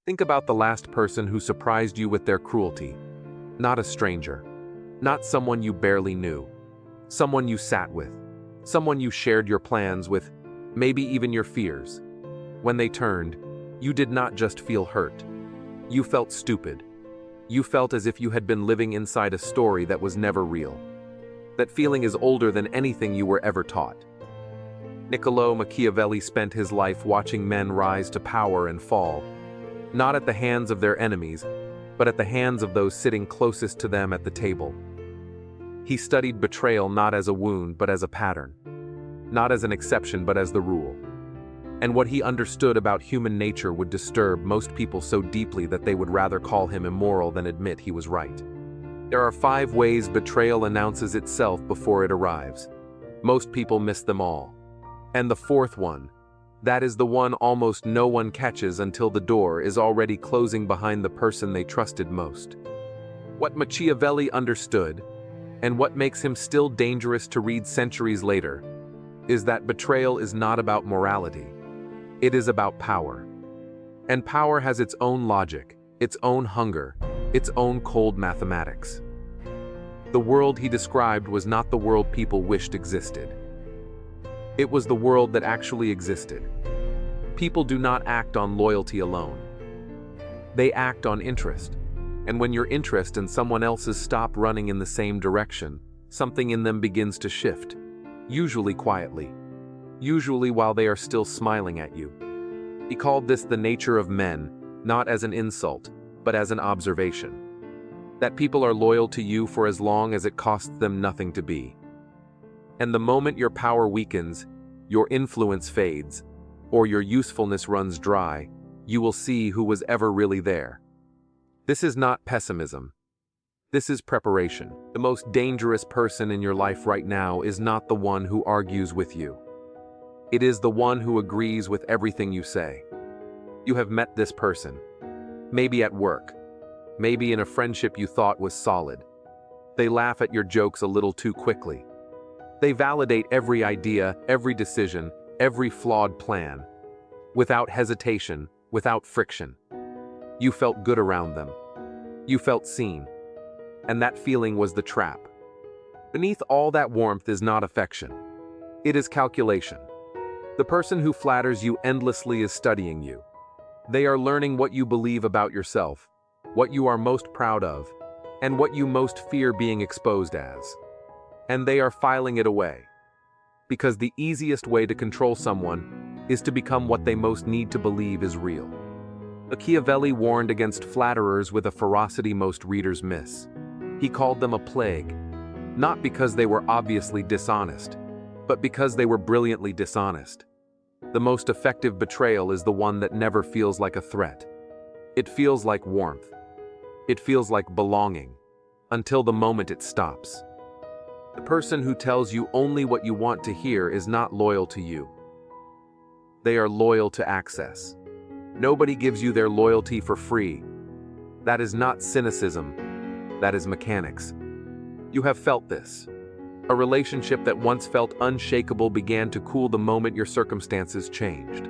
Think about the last person who surprised you with their cruelty. Not a stranger. Not someone you barely knew. Someone you sat with. Someone you shared your plans with, maybe even your fears. When they turned, you did not just feel hurt. You felt stupid. You felt as if you had been living inside a story that was never real. That feeling is older than anything you were ever taught. Niccolo Machiavelli spent his life watching men rise to power and fall, not at the hands of their enemies, but at the hands of those sitting closest to them at the table. He studied betrayal not as a wound but as a pattern, not as an exception but as the rule. And what he understood about human nature would disturb most people so deeply that they would rather call him immoral than admit he was right. There are 5 ways betrayal announces itself before it arrives. Most people miss them all. And the 4th one, that is the one almost no one catches until the door is already closing behind the person they trusted most. What Machiavelli understood, and what makes him still dangerous to read centuries later, is that betrayal is not about morality. It is about power. And power has its own logic, its own hunger, its own cold mathematics. The world he described was not the world people wished existed. It was the world that actually existed. People do not act on loyalty alone. They act on interest. And when your interest and someone else's stop running in the same direction, something in them begins to shift, usually quietly, usually while they are still smiling at you. He called this the nature of men, not as an insult, but as an observation. That people are loyal to you for as long as it costs them nothing to be. And the moment your power weakens, your influence fades, or your usefulness runs dry, you will see who was ever really there. This is not pessimism. This is preparation. The most dangerous person in your life right now is not the one who argues with you. It is the one who agrees with everything you say. You have met this person. Maybe at work. Maybe in a friendship you thought was solid. They laugh at your jokes a little too quickly. They validate every idea, every decision, every flawed plan. Without hesitation, without friction. You felt good around them. You felt seen. And that feeling was the trap. Beneath all that warmth is not affection. It is calculation. The person who flatters you endlessly is studying you. They are learning what you believe about yourself, what you are most proud of, and what you most fear being exposed as. And they are filing it away. Because the easiest way to control someone is to become what they most need to believe is real. Machiavelli warned against flatterers with a ferocity most readers miss. He called them a plague, not because they were obviously dishonest, but because they were brilliantly dishonest. The most effective betrayal is the one that never feels like a threat. It feels like warmth. It feels like belonging, until the moment it stops. The person who tells you only what you want to hear is not loyal to you. They are loyal to access. Nobody gives you their loyalty for free. That is not cynicism. That is mechanics. You have felt this. A relationship that once felt unshakable began to cool the moment your circumstances changed.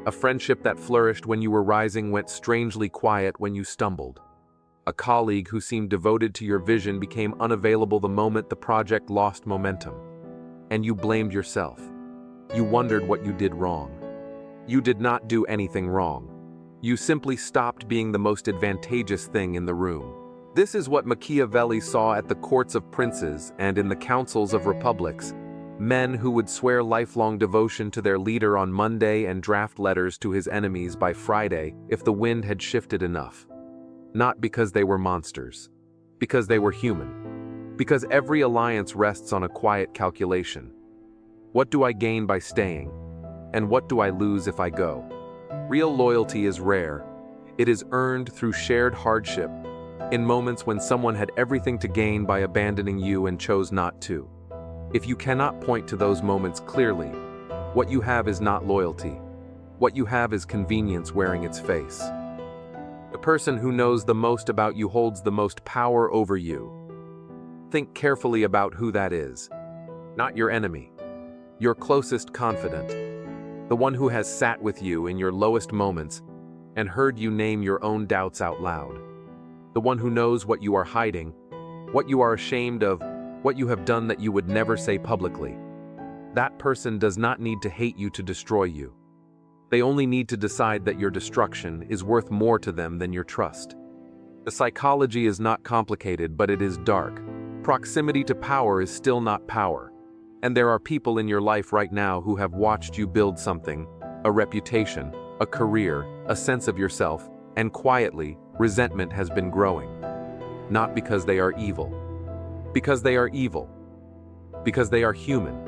A friendship that flourished when you were rising went strangely quiet when you stumbled. A colleague who seemed devoted to your vision became unavailable the moment the project lost momentum. And you blamed yourself. You wondered what you did wrong. You did not do anything wrong. You simply stopped being the most advantageous thing in the room. This is what Machiavelli saw at the courts of princes and in the councils of republics. Men who would swear lifelong devotion to their leader on Monday and draft letters to his enemies by Friday if the wind had shifted enough. Not because they were monsters, because they were human. Because every alliance rests on a quiet calculation. What do I gain by staying? And what do I lose if I go? Real loyalty is rare. It is earned through shared hardship, in moments when someone had everything to gain by abandoning you and chose not to. If you cannot point to those moments clearly, what you have is not loyalty. What you have is convenience wearing its face. The person who knows the most about you holds the most power over you. Think carefully about who that is. Not your enemy. Your closest confidant. The one who has sat with you in your lowest moments, and heard you name your own doubts out loud. The one who knows what you are hiding, what you are ashamed of, what you have done that you would never say publicly. That person does not need to hate you to destroy you. They only need to decide that your destruction is worth more to them than your trust. The psychology is not complicated, but it is dark. Proximity to power is still not power. And there are people in your life right now who have watched you build something, a reputation, a career, a sense of yourself, and quietly, resentment has been growing. Not because they are evil. Because they are evil. Because they are human.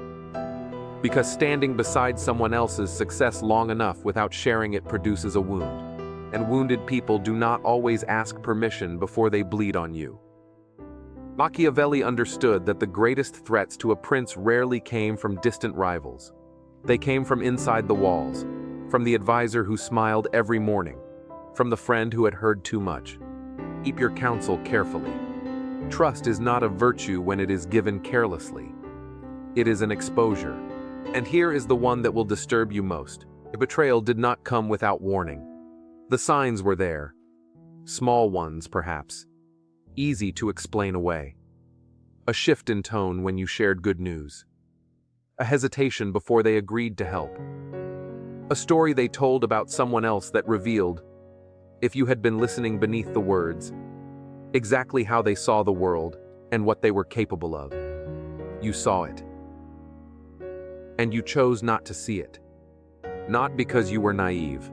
Because standing beside someone else's success long enough without sharing it produces a wound. And wounded people do not always ask permission before they bleed on you. Machiavelli understood that the greatest threats to a prince rarely came from distant rivals. They came from inside the walls, from the advisor who smiled every morning, from the friend who had heard too much. Keep your counsel carefully. Trust is not a virtue when it is given carelessly. It is an exposure. And here is the one that will disturb you most. The betrayal did not come without warning. The signs were there. Small ones, perhaps. Easy to explain away. A shift in tone when you shared good news. A hesitation before they agreed to help. A story they told about someone else that revealed, if you had been listening beneath the words, exactly how they saw the world and what they were capable of. You saw it. And you chose not to see it. Not because you were naive,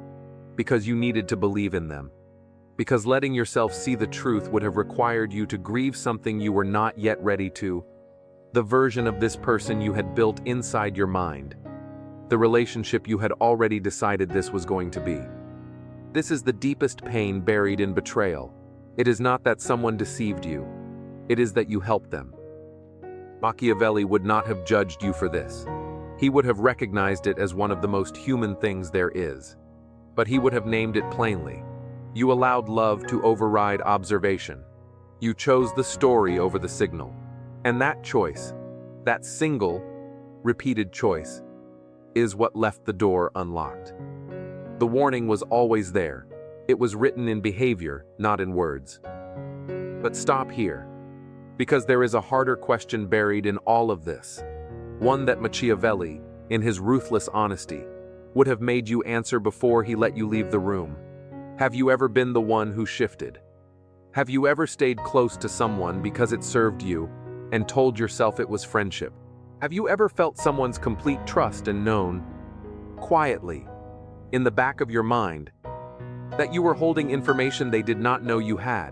because you needed to believe in them. Because letting yourself see the truth would have required you to grieve something you were not yet ready to. The version of this person you had built inside your mind. The relationship you had already decided this was going to be. This is the deepest pain buried in betrayal. It is not that someone deceived you. It is that you helped them. Machiavelli would not have judged you for this. He would have recognized it as one of the most human things there is. But he would have named it plainly. You allowed love to override observation. You chose the story over the signal. And that choice, that single, repeated choice, is what left the door unlocked. The warning was always there. It was written in behavior, not in words. But stop here. Because there is a harder question buried in all of this. One that Machiavelli, in his ruthless honesty, would have made you answer before he let you leave the room. Have you ever been the one who shifted? Have you ever stayed close to someone because it served you and told yourself it was friendship? Have you ever felt someone's complete trust and known, quietly, in the back of your mind, that you were holding information they did not know you had?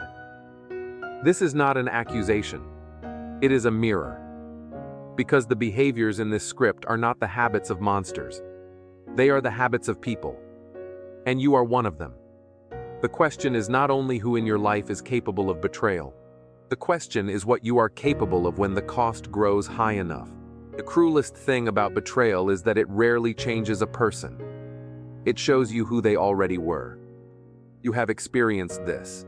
This is not an accusation. It is a mirror. Because the behaviors in this script are not the habits of monsters. They are the habits of people. And you are one of them. The question is not only who in your life is capable of betrayal. The question is what you are capable of when the cost grows high enough. The cruelest thing about betrayal is that it rarely changes a person. It shows you who they already were. You have experienced this.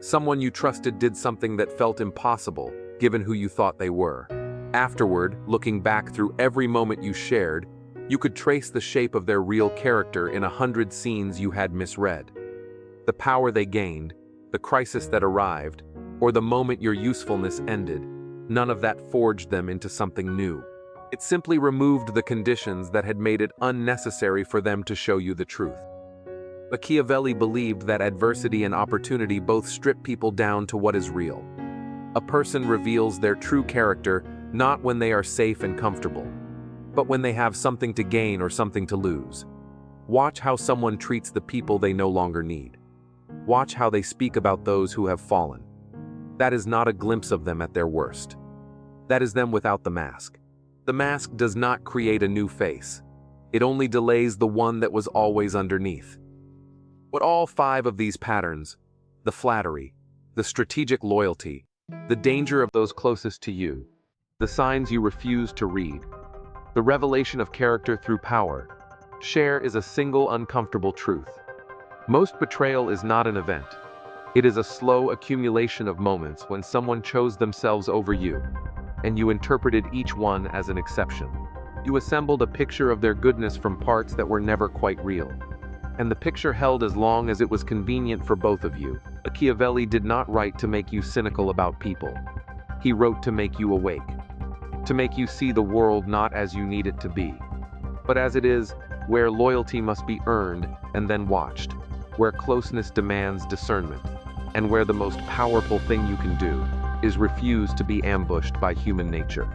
Someone you trusted did something that felt impossible, given who you thought they were. Afterward, looking back through every moment you shared, you could trace the shape of their real character in 100 scenes you had misread. The power they gained, the crisis that arrived, or the moment your usefulness ended, none of that forged them into something new. It simply removed the conditions that had made it unnecessary for them to show you the truth. Machiavelli believed that adversity and opportunity both strip people down to what is real. A person reveals their true character not when they are safe and comfortable, but when they have something to gain or something to lose. Watch how someone treats the people they no longer need. Watch how they speak about those who have fallen. That is not a glimpse of them at their worst. That is them without the mask. The mask does not create a new face. It only delays the one that was always underneath. What all 5 of these patterns, the flattery, the strategic loyalty, the danger of those closest to you, the signs you refuse to read, the revelation of character through power, share is a single uncomfortable truth. Most betrayal is not an event. It is a slow accumulation of moments when someone chose themselves over you, and you interpreted each one as an exception. You assembled a picture of their goodness from parts that were never quite real. and the picture held as long as it was convenient for both of you. Machiavelli did not write to make you cynical about people. He wrote to make you awake, to make you see the world not as you need it to be, but as it is, where loyalty must be earned and then watched, where closeness demands discernment, and where the most powerful thing you can do is refuse to be ambushed by human nature.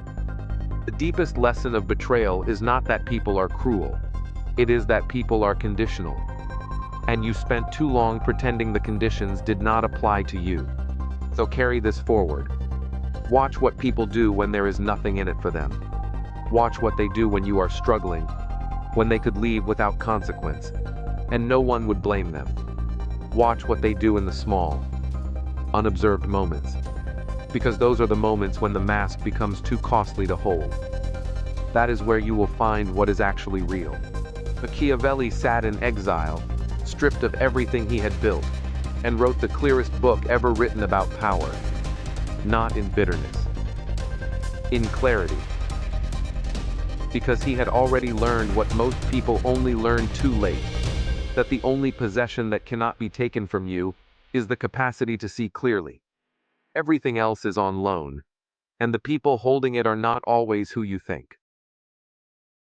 The deepest lesson of betrayal is not that people are cruel. It is that people are conditional. And you spent too long pretending the conditions did not apply to you. So carry this forward. Watch what people do when there is nothing in it for them. Watch what they do when you are struggling, when they could leave without consequence, and no one would blame them. Watch what they do in the small, unobserved moments, because those are the moments when the mask becomes too costly to hold. That is where you will find what is actually real. Machiavelli sat in exile, stripped of everything he had built, and wrote the clearest book ever written about power. Not in bitterness, in clarity. Because he had already learned what most people only learn too late, that the only possession that cannot be taken from you is the capacity to see clearly. Everything else is on loan, and the people holding it are not always who you think.